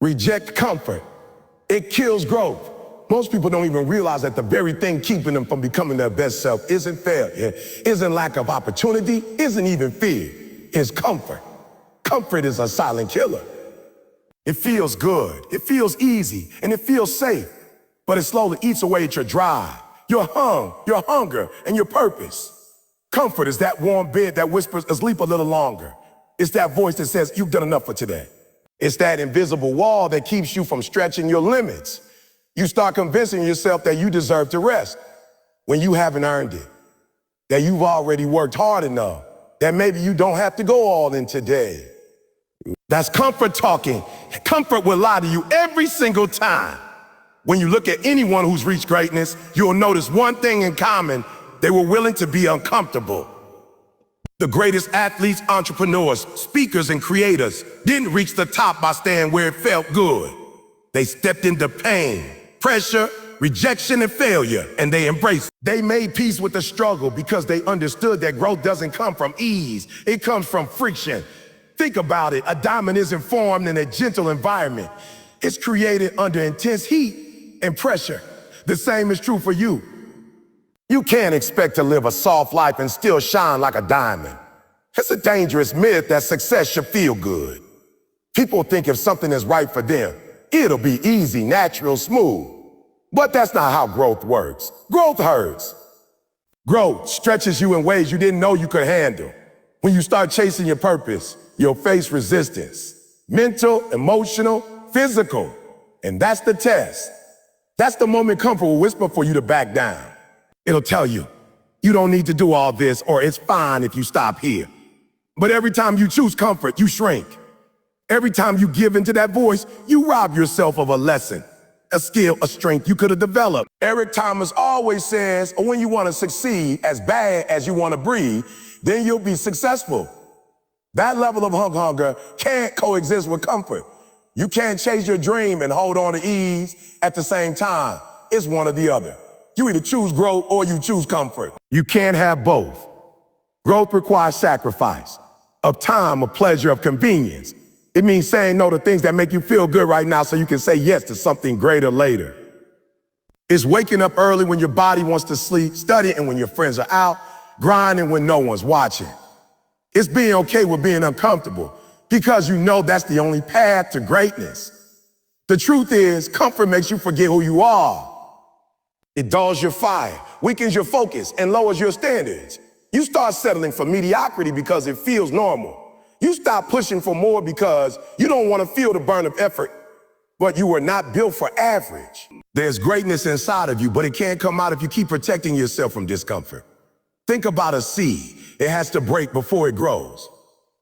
Reject comfort. It kills growth. Most people don't even realize that the very thing keeping them from becoming their best self isn't failure, isn't lack of opportunity, isn't even fear. It's comfort. Comfort is a silent killer. It feels good, it feels easy, and it feels safe, but it slowly eats away at your drive, your hunger, and your purpose. Comfort is that warm bed that whispers, sleep a little longer. It's that voice that says, you've done enough for today. It's that invisible wall that keeps you from stretching your limits. You start convincing yourself that you deserve to rest when you haven't earned it, that you've already worked hard enough, that maybe you don't have to go all in today. That's comfort talking. Comfort will lie to you every single time. When you look at anyone who's reached greatness, you'll notice one thing in common: they were willing to be uncomfortable. The greatest athletes, entrepreneurs, speakers, and creators didn't reach the top by staying where it felt good. They stepped into pain, pressure, rejection, and failure, and they embraced it. They made peace with the struggle because they understood that growth doesn't come from ease. It comes from friction. Think about it. A diamond isn't formed in a gentle environment. It's created under intense heat and pressure. The same is true for you. You can't expect to live a soft life and still shine like a diamond. It's a dangerous myth that success should feel good. People think if something is right for them, it'll be easy, natural, smooth. But that's not how growth works. Growth hurts. Growth stretches you in ways you didn't know you could handle. When you start chasing your purpose, you'll face resistance. Mental, emotional, physical. And that's the test. That's the moment comfort will whisper for you to back down. It'll tell you, you don't need to do all this, or it's fine if you stop here. But every time you choose comfort, you shrink. Every time you give into that voice, you rob yourself of a lesson, a skill, a strength you could have developed. Eric Thomas always says, when you want to succeed as bad as you want to breathe, then you'll be successful. That level of hunger can't coexist with comfort. You can't chase your dream and hold on to ease at the same time. It's one or the other. You either choose growth or you choose comfort. You can't have both. Growth requires sacrifice of time, of pleasure, of convenience. It means saying no to things that make you feel good right now so you can say yes to something greater later. It's waking up early when your body wants to sleep, studying when your friends are out, grinding when no one's watching. It's being okay with being uncomfortable because you know that's the only path to greatness. The truth is, comfort makes you forget who you are. It dulls your fire, weakens your focus, and lowers your standards. You start settling for mediocrity because it feels normal. You stop pushing for more because you don't want to feel the burn of effort, but you were not built for average. There's greatness inside of you, but it can't come out if you keep protecting yourself from discomfort. Think about a seed. It has to break before it grows.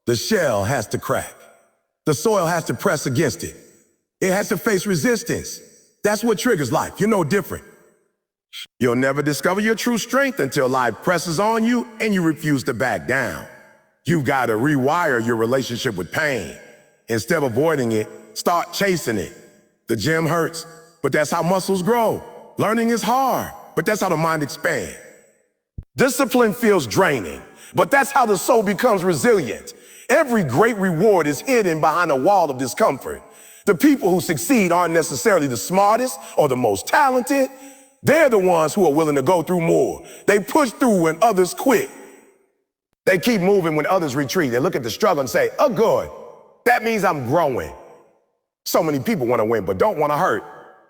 The shell has to crack. The soil has to press against it. It has to face resistance. That's what triggers life. You're no different. You'll never discover your true strength until life presses on you and you refuse to back down. You've got to rewire your relationship with pain. Instead of avoiding it, start chasing it. The gym hurts, but that's how muscles grow. Learning is hard, but that's how the mind expands. Discipline feels draining, but that's how the soul becomes resilient. Every great reward is hidden behind a wall of discomfort. The people who succeed aren't necessarily the smartest or the most talented. They're the ones who are willing to go through more. They push through when others quit. They keep moving when others retreat. They look at the struggle and say, oh, good. That means I'm growing. So many people want to win, but don't want to hurt.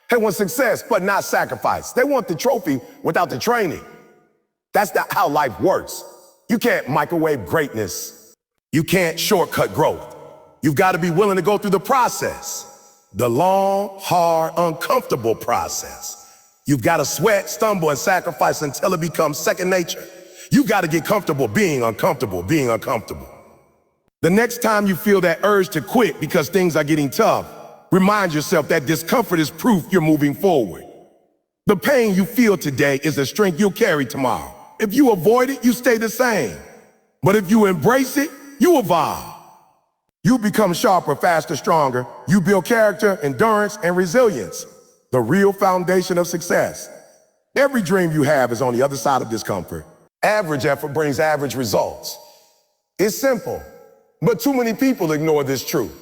They want success, but not sacrifice. They want the trophy without the training. That's not how life works. You can't microwave greatness. You can't shortcut growth. You've got to be willing to go through the process. The long, hard, uncomfortable process. You've got to sweat, stumble, and sacrifice until it becomes second nature. You've got to get comfortable being uncomfortable, being uncomfortable. The next time you feel that urge to quit because things are getting tough, remind yourself that discomfort is proof you're moving forward. The pain you feel today is the strength you'll carry tomorrow. If you avoid it, you stay the same. But if you embrace it, you evolve. You become sharper, faster, stronger. You build character, endurance, and resilience. The real foundation of success. Every dream you have is on the other side of discomfort. Average effort brings average results. It's simple, but too many people ignore this truth.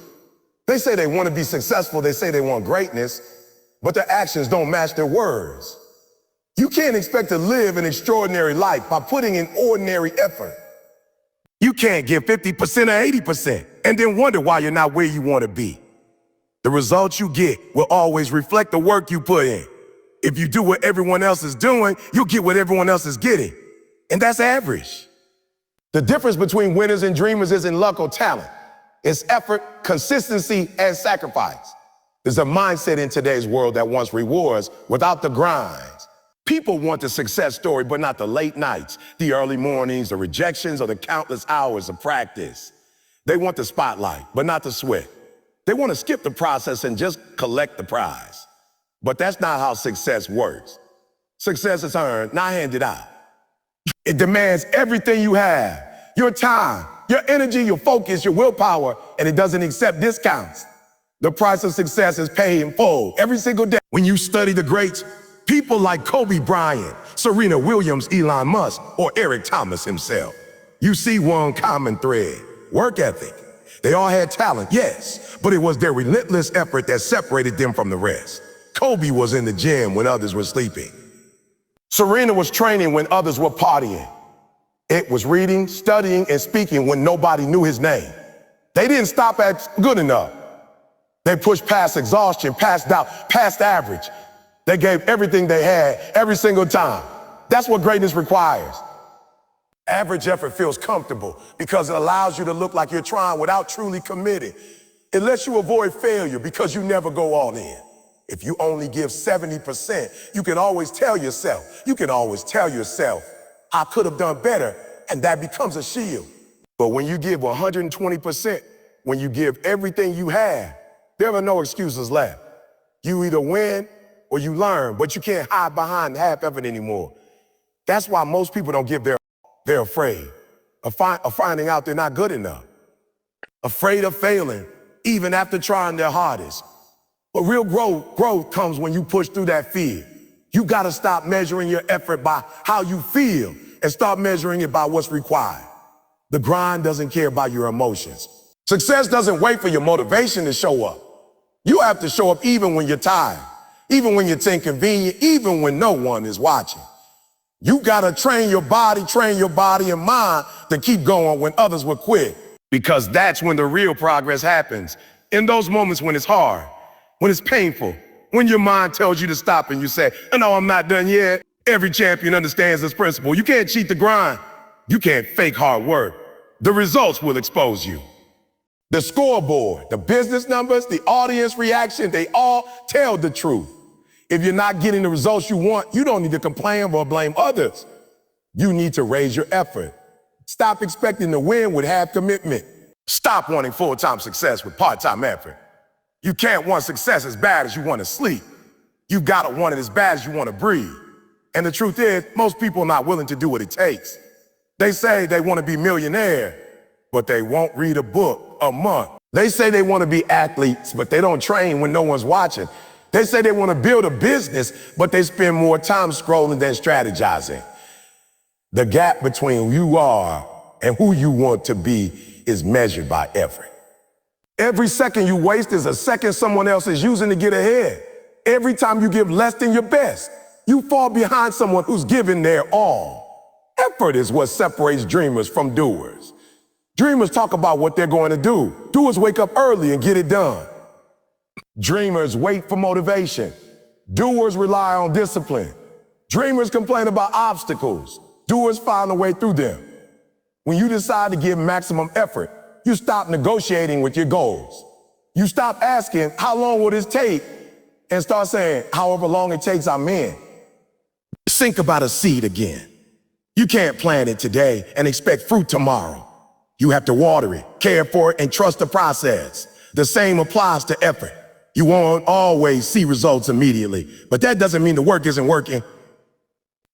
They say they want to be successful, they say they want greatness, but their actions don't match their words. You can't expect to live an extraordinary life by putting in ordinary effort. You can't give 50% or 80% and then wonder why you're not where you want to be. The results you get will always reflect the work you put in. If you do what everyone else is doing, you'll get what everyone else is getting. And that's average. The difference between winners and dreamers isn't luck or talent. It's effort, consistency, and sacrifice. There's a mindset in today's world that wants rewards without the grinds. People want the success story, but not the late nights, the early mornings, the rejections, or the countless hours of practice. They want the spotlight, but not the sweat. They want to skip the process and just collect the prize. But that's not how success works. Success is earned, not handed out. It demands everything you have, your time, your energy, your focus, your willpower, and it doesn't accept discounts. The price of success is paid in full every single day. When you study the greats, people like Kobe Bryant, Serena Williams, Elon Musk, or Eric Thomas himself, you see one common thread: work ethic. They all had talent, yes, but it was their relentless effort that separated them from the rest. Kobe was in the gym when others were sleeping. Serena was training when others were partying. It was reading, studying, and speaking when nobody knew his name. They didn't stop at good enough. They pushed past exhaustion, past doubt, past average. They gave everything they had every single time. That's what greatness requires. Average effort feels comfortable because it allows you to look like you're trying without truly committing. It lets you avoid failure because you never go all in. If you only give 70%, you can always tell yourself, I could have done better, and that becomes a shield. But when you give 120%, when you give everything you have, there are no excuses left. You either win or you learn, but you can't hide behind half effort anymore. That's why most people don't give their They're afraid of finding out they're not good enough. Afraid of failing, even after trying their hardest. But real growth comes when you push through that fear. You gotta stop measuring your effort by how you feel and start measuring it by what's required. The grind doesn't care about your emotions. Success doesn't wait for your motivation to show up. You have to show up even when you're tired, even when it's inconvenient, even when no one is watching. You gotta train your body and mind to keep going when others will quit. Because that's when the real progress happens. In those moments when it's hard, when it's painful, when your mind tells you to stop and you say, "Oh, no, I'm not done yet." Every champion understands this principle. You can't cheat the grind. You can't fake hard work. The results will expose you. The scoreboard, the business numbers, the audience reaction, they all tell the truth. If you're not getting the results you want, you don't need to complain or blame others. You need to raise your effort. Stop expecting to win with half commitment. Stop wanting full-time success with part-time effort. You can't want success as bad as you want to sleep. You gotta want it as bad as you want to breathe. And the truth is, most people are not willing to do what it takes. They say they want to be millionaire, but they won't read a book a month. They say they want to be athletes, but they don't train when no one's watching. They say they want to build a business, but they spend more time scrolling than strategizing. The gap between who you are and who you want to be is measured by effort. Every second you waste is a second someone else is using to get ahead. Every time you give less than your best, you fall behind someone who's given their all. Effort is what separates dreamers from doers. Dreamers talk about what they're going to do. Doers wake up early and get it done. Dreamers wait for motivation. Doers rely on discipline. Dreamers complain about obstacles. Doers find a way through them. When you decide to give maximum effort, you stop negotiating with your goals. You stop asking, how long will this take? And start saying, however long it takes, I'm in. Think about a seed again. You can't plant it today and expect fruit tomorrow. You have to water it, care for it, and trust the process. The same applies to effort. You won't always see results immediately, but that doesn't mean the work isn't working.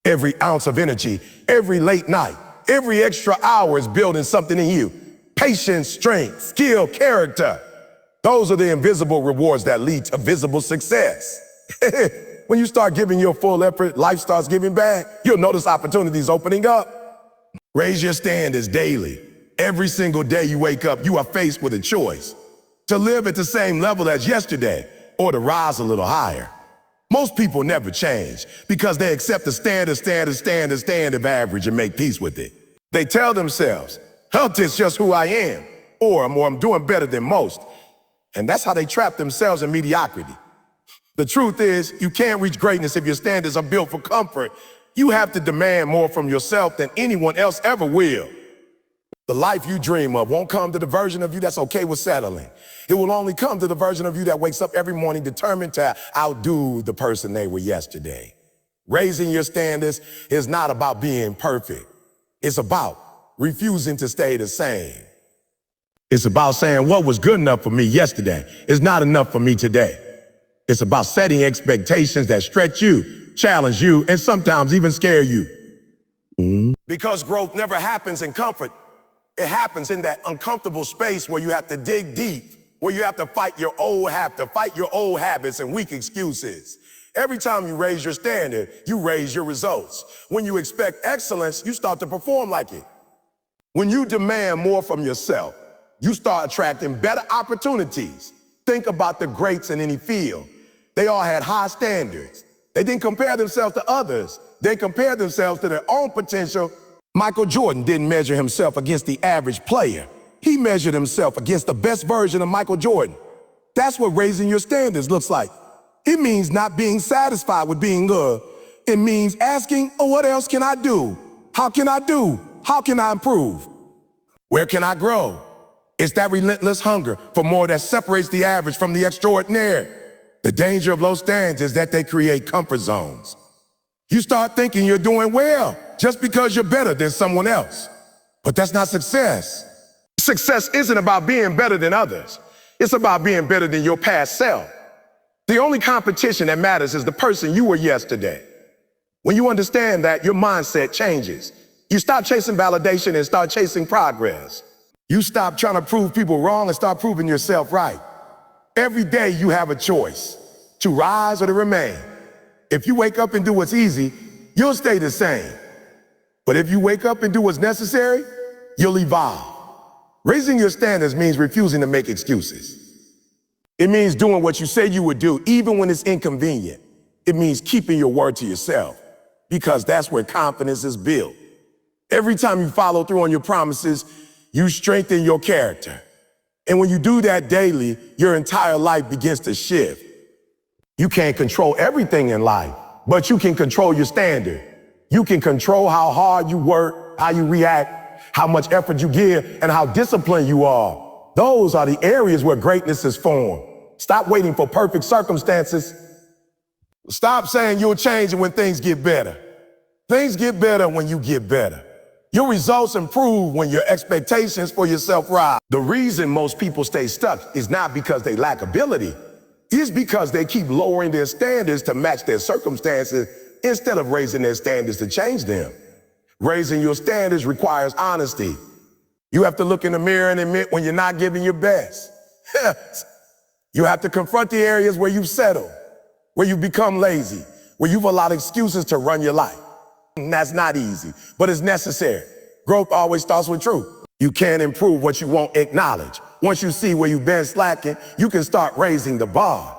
Every ounce of energy, every late night, every extra hour is building something in you. Patience, strength, skill, character. Those are the invisible rewards that lead to visible success. When you start giving your full effort, life starts giving back. You'll notice opportunities opening up. Raise your standards daily. Every single day you wake up, you are faced with a choice. to live at the same level as yesterday, or to rise a little higher. Most people never change because they accept the standard average and make peace with it. They tell themselves, health is just who I am, or I'm doing better than most. And that's how they trap themselves in mediocrity. The truth is, you can't reach greatness if your standards are built for comfort. You have to demand more from yourself than anyone else ever will. The life you dream of won't come to the version of you that's okay with settling. It will only come to the version of you that wakes up every morning determined to outdo the person they were yesterday. Raising your standards is not about being perfect. It's about refusing to stay the same. It's about saying what was good enough for me yesterday is not enough for me today. It's about setting expectations that stretch you, challenge you, and sometimes even scare you. Because growth never happens in comfort. It happens in that uncomfortable space where you have to dig deep, where you have to fight your old habits and weak excuses. Every time you raise your standard, you raise your results. When you expect excellence, you start to perform like it. When you demand more from yourself, you start attracting better opportunities. Think about the greats in any field. They all had high standards. They didn't compare themselves to others. They compared themselves to their own potential. Michael Jordan didn't measure himself against the average player. He measured himself against the best version of Michael Jordan. That's what raising your standards looks like. It means not being satisfied with being good. It means asking, oh, what else can I do? How can I do? How can I improve? Where can I grow? It's that relentless hunger for more that separates the average from the extraordinary. The danger of low standards is that they create comfort zones. You start thinking you're doing well just because you're better than someone else. But that's not success. Success isn't about being better than others. It's about being better than your past self. The only competition that matters is the person you were yesterday. When you understand that, your mindset changes. You stop chasing validation and start chasing progress. You stop trying to prove people wrong and start proving yourself right. Every day you have a choice to rise or to remain. If you wake up and do what's easy, you'll stay the same. But if you wake up and do what's necessary, you'll evolve. Raising your standards means refusing to make excuses. It means doing what you said you would do, even when it's inconvenient. It means keeping your word to yourself, because that's where confidence is built. Every time you follow through on your promises, you strengthen your character. And when you do that daily, your entire life begins to shift. You can't control everything in life, but you can control your standard. You can control how hard you work, how you react, how much effort you give, and how disciplined you are. Those are the areas where greatness is formed. Stop waiting for perfect circumstances. Stop saying you'll change it when things get better. Things get better when you get better. Your results improve when your expectations for yourself rise. The reason most people stay stuck is not because they lack ability. It's because they keep lowering their standards to match their circumstances instead of raising their standards to change them. Raising your standards requires honesty. You have to look in the mirror and admit when you're not giving your best. You have to confront the areas where you've settled, where you've become lazy, where you've allowed excuses to run your life. And that's not easy, but it's necessary. Growth always starts with truth. You can't improve what you won't acknowledge. Once you see where you've been slacking, you can start raising the bar.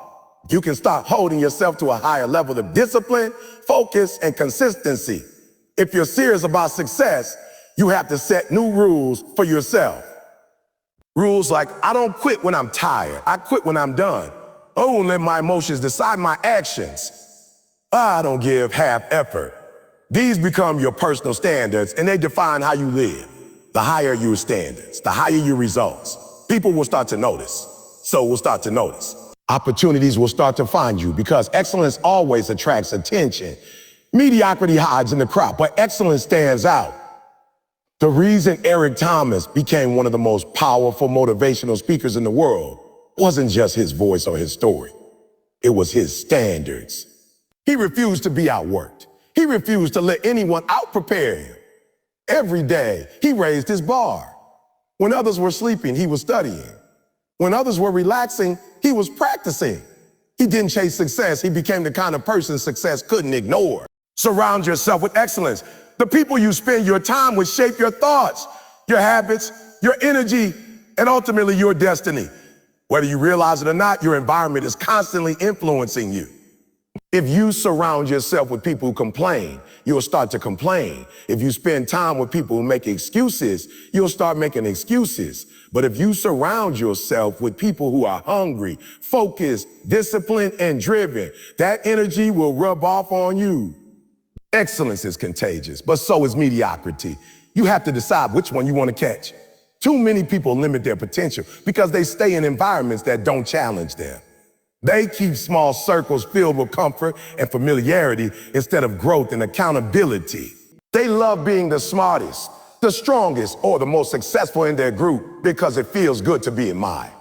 You can start holding yourself to a higher level of discipline, focus, and consistency. If you're serious about success, you have to set new rules for yourself. Rules like, I don't quit when I'm tired. I quit when I'm done. I won't let my emotions decide my actions. I don't give half effort. These become your personal standards, and they define how you live. The higher your standards, the higher your results, people will start to notice. So will start to notice. Opportunities will start to find you because excellence always attracts attention. Mediocrity hides in the crowd, but excellence stands out. The reason Eric Thomas became one of the most powerful motivational speakers in the world wasn't just his voice or his story. It was his standards. He refused to be outworked. He refused to let anyone out-prepare him. Every day, he raised his bar. When others were sleeping, he was studying. When others were relaxing, he was practicing. He didn't chase success. He became the kind of person success couldn't ignore. Surround yourself with excellence. The people you spend your time with shape your thoughts, your habits, your energy, and ultimately your destiny. Whether you realize it or not, your environment is constantly influencing you. If you surround yourself with people who complain, you'll start to complain. If you spend time with people who make excuses, you'll start making excuses. But if you surround yourself with people who are hungry, focused, disciplined, and driven, that energy will rub off on you. Excellence is contagious, but so is mediocrity. You have to decide which one you want to catch. Too many people limit their potential because they stay in environments that don't challenge them. They keep small circles filled with comfort and familiarity instead of growth and accountability. They love being the smartest, the strongest, or the most successful in their group because it feels good to be admired.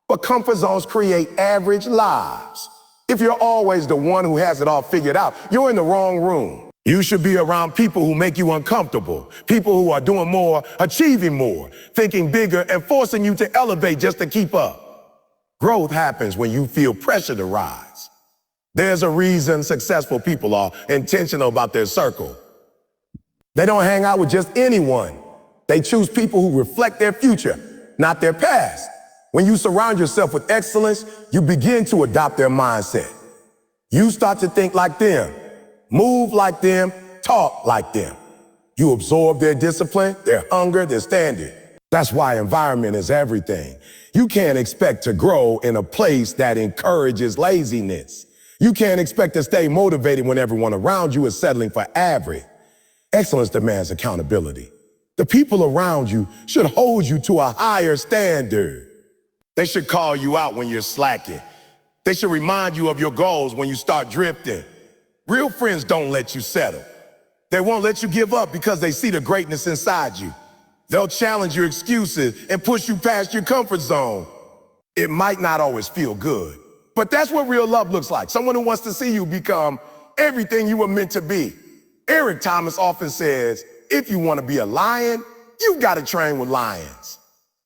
But comfort zones create average lives. If you're always the one who has it all figured out, you're in the wrong room. You should be around people who make you uncomfortable, people who are doing more, achieving more, thinking bigger, and forcing you to elevate just to keep up. Growth happens when you feel pressure to rise. There's a reason successful people are intentional about their circle. They don't hang out with just anyone. They choose people who reflect their future, not their past. When you surround yourself with excellence, you begin to adopt their mindset. You start to think like them, move like them, talk like them. You absorb their discipline, their hunger, their standard. That's why environment is everything. You can't expect to grow in a place that encourages laziness. You can't expect to stay motivated when everyone around you is settling for average. Excellence demands accountability. The people around you should hold you to a higher standard. They should call you out when you're slacking. They should remind you of your goals when you start drifting. Real friends don't let you settle. They won't let you give up because they see the greatness inside you. They'll challenge your excuses and push you past your comfort zone. It might not always feel good, but that's what real love looks like. Someone who wants to see you become everything you were meant to be. Eric Thomas often says, if you want to be a lion, you've got to train with lions.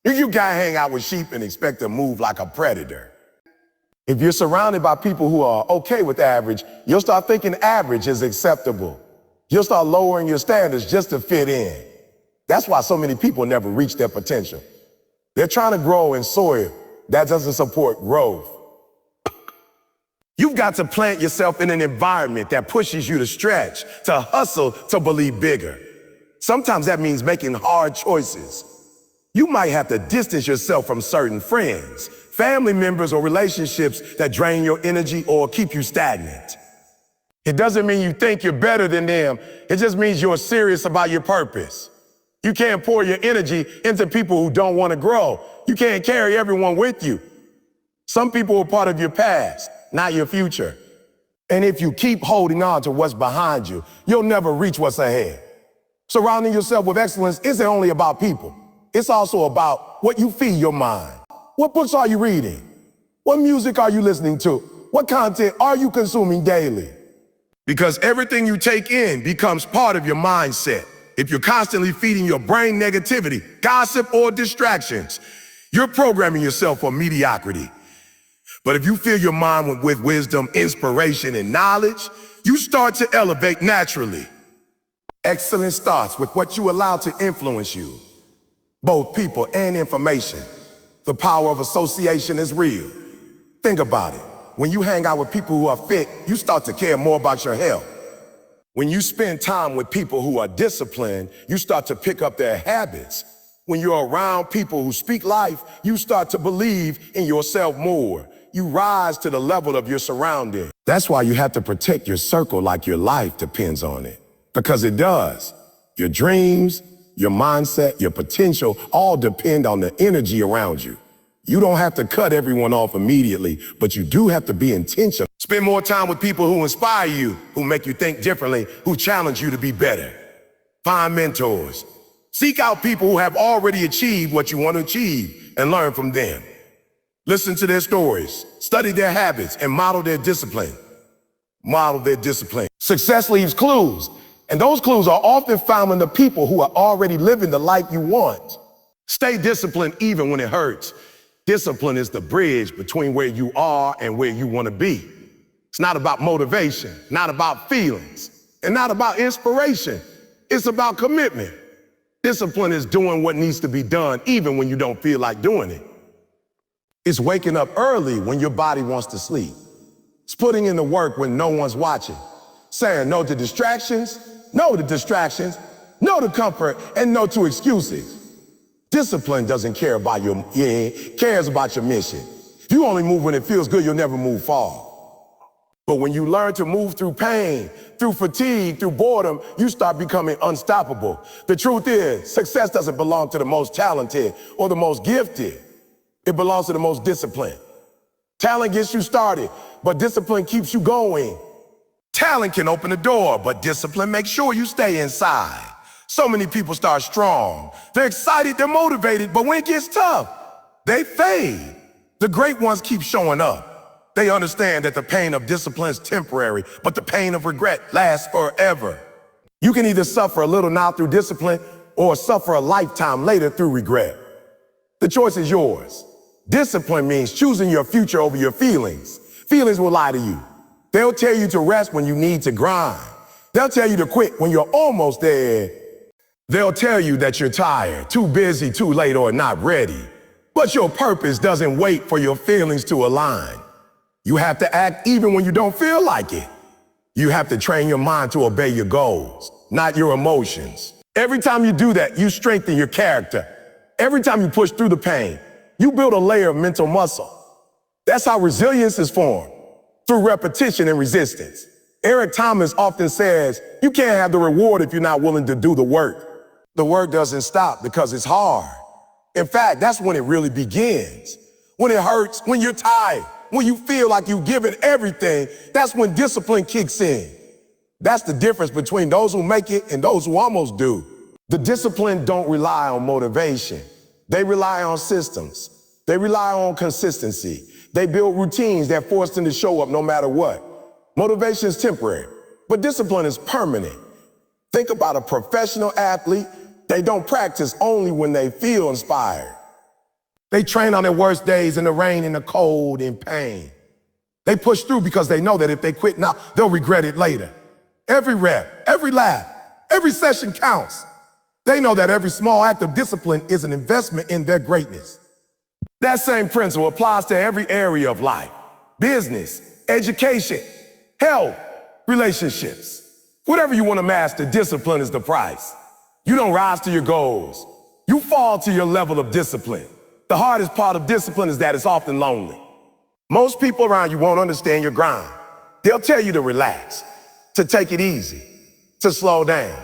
You can't hang out with sheep and expect to move like a predator. If you're surrounded by people who are okay with average, you'll start thinking average is acceptable. You'll start lowering your standards just to fit in. That's why so many people never reach their potential. They're trying to grow in soil that doesn't support growth. You've got to plant yourself in an environment that pushes you to stretch, to hustle, to believe bigger. Sometimes that means making hard choices. You might have to distance yourself from certain friends, family members, or relationships that drain your energy or keep you stagnant. It doesn't mean you think you're better than them. It just means you're serious about your purpose. You can't pour your energy into people who don't want to grow. You can't carry everyone with you. Some people are part of your past, not your future. And if you keep holding on to what's behind you, you'll never reach what's ahead. Surrounding yourself with excellence isn't only about people. It's also about what you feed your mind. What books are you reading? What music are you listening to? What content are you consuming daily? Because everything you take in becomes part of your mindset. If you're constantly feeding your brain negativity, gossip, or distractions, you're programming yourself for mediocrity. But if you fill your mind with wisdom, inspiration, and knowledge, you start to elevate naturally. Excellence starts with what you allow to influence you, both people and information. The power of association is real. Think about it. When you hang out with people who are fit, you start to care more about your health. When you spend time with people who are disciplined, you start to pick up their habits. When you're around people who speak life, you start to believe in yourself more. You rise to the level of your surroundings. That's why you have to protect your circle like your life depends on it. Because it does. Your dreams, your mindset, your potential all depend on the energy around you. You don't have to cut everyone off immediately, but you do have to be intentional. Spend more time with people who inspire you, who make you think differently, who challenge you to be better. Find mentors. Seek out people who have already achieved what you want to achieve and learn from them. Listen to their stories, study their habits, and model their discipline. Model their discipline. Success leaves clues, and those clues are often found in the people who are already living the life you want. Stay disciplined even when it hurts. Discipline is the bridge between where you are and where you want to be. It's not about motivation, not about feelings, and not about inspiration. It's about commitment. Discipline is doing what needs to be done even when you don't feel like doing it. It's waking up early when your body wants to sleep. It's putting in the work when no one's watching. Saying no to distractions, no to distractions, no to comfort, and no to excuses. Discipline doesn't care about cares about your mission. If you only move when it feels good, you'll never move far. But when you learn to move through pain, through fatigue, through boredom, you start becoming unstoppable. The truth is, success doesn't belong to the most talented or the most gifted. It belongs to the most disciplined. Talent gets you started, but discipline keeps you going. Talent can open the door, but discipline makes sure you stay inside. So many people start strong. They're excited, they're motivated, but when it gets tough, they fade. The great ones keep showing up. They understand that the pain of discipline is temporary, but the pain of regret lasts forever. You can either suffer a little now through discipline or suffer a lifetime later through regret. The choice is yours. Discipline means choosing your future over your feelings. Feelings will lie to you. They'll tell you to rest when you need to grind. They'll tell you to quit when you're almost there. They'll tell you that you're tired, too busy, too late, or not ready. But your purpose doesn't wait for your feelings to align. You have to act even when you don't feel like it. You have to train your mind to obey your goals, not your emotions. Every time you do that, you strengthen your character. Every time you push through the pain, you build a layer of mental muscle. That's how resilience is formed, through repetition and resistance. Eric Thomas often says, you can't have the reward if you're not willing to do the work. The work doesn't stop because it's hard. In fact, that's when it really begins. When it hurts, when you're tired, when you feel like you've given everything, that's when discipline kicks in. That's the difference between those who make it and those who almost do. The disciplined don't rely on motivation. They rely on systems. They rely on consistency. They build routines that force them to show up no matter what. Motivation is temporary, but discipline is permanent. Think about a professional athlete. They don't practice only when they feel inspired. They train on their worst days in the rain, in the cold, in pain. They push through because they know that if they quit now, they'll regret it later. Every rep, every lap, every session counts. They know that every small act of discipline is an investment in their greatness. That same principle applies to every area of life: business, education, health, relationships. Whatever you want to master, discipline is the price. You don't rise to your goals. You fall to your level of discipline. The hardest part of discipline is that it's often lonely. Most people around you won't understand your grind. They'll tell you to relax, to take it easy, to slow down.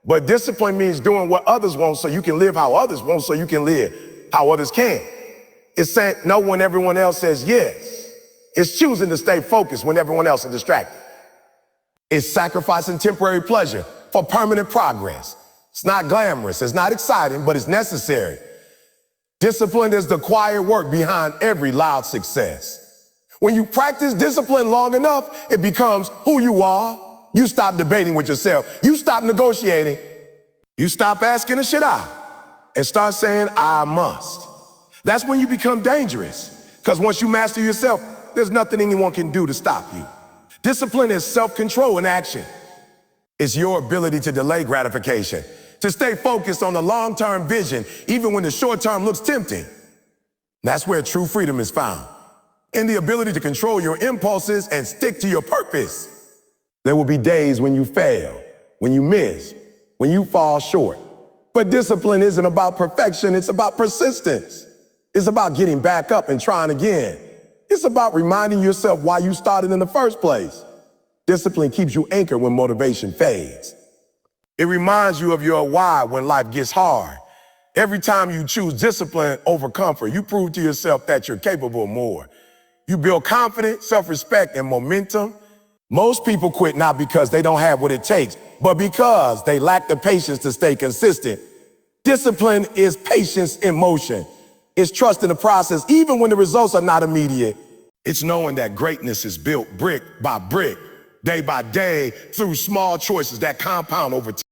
But discipline means doing what others want so you can live how others want so you can live how others can. It's saying no when everyone else says yes. It's choosing to stay focused when everyone else is distracted. It's sacrificing temporary pleasure for permanent progress. It's not glamorous, it's not exciting, but it's necessary. Discipline is the quiet work behind every loud success. When you practice discipline long enough, it becomes who you are. You stop debating with yourself. You stop negotiating. You stop asking, should I? And start saying, I must. That's when you become dangerous. Because once you master yourself, there's nothing anyone can do to stop you. Discipline is self-control in action. It's your ability to delay gratification, to stay focused on the long-term vision, even when the short-term looks tempting. That's where true freedom is found, in the ability to control your impulses and stick to your purpose. There will be days when you fail, when you miss, when you fall short. But discipline isn't about perfection, it's about persistence. It's about getting back up and trying again. It's about reminding yourself why you started in the first place. Discipline keeps you anchored when motivation fades. It reminds you of your why when life gets hard. Every time you choose discipline over comfort, you prove to yourself that you're capable of more. You build confidence, self-respect, and momentum. Most people quit not because they don't have what it takes, but because they lack the patience to stay consistent. Discipline is patience in motion. It's trust in the process, even when the results are not immediate. It's knowing that greatness is built brick by brick, day by day, through small choices that compound over time.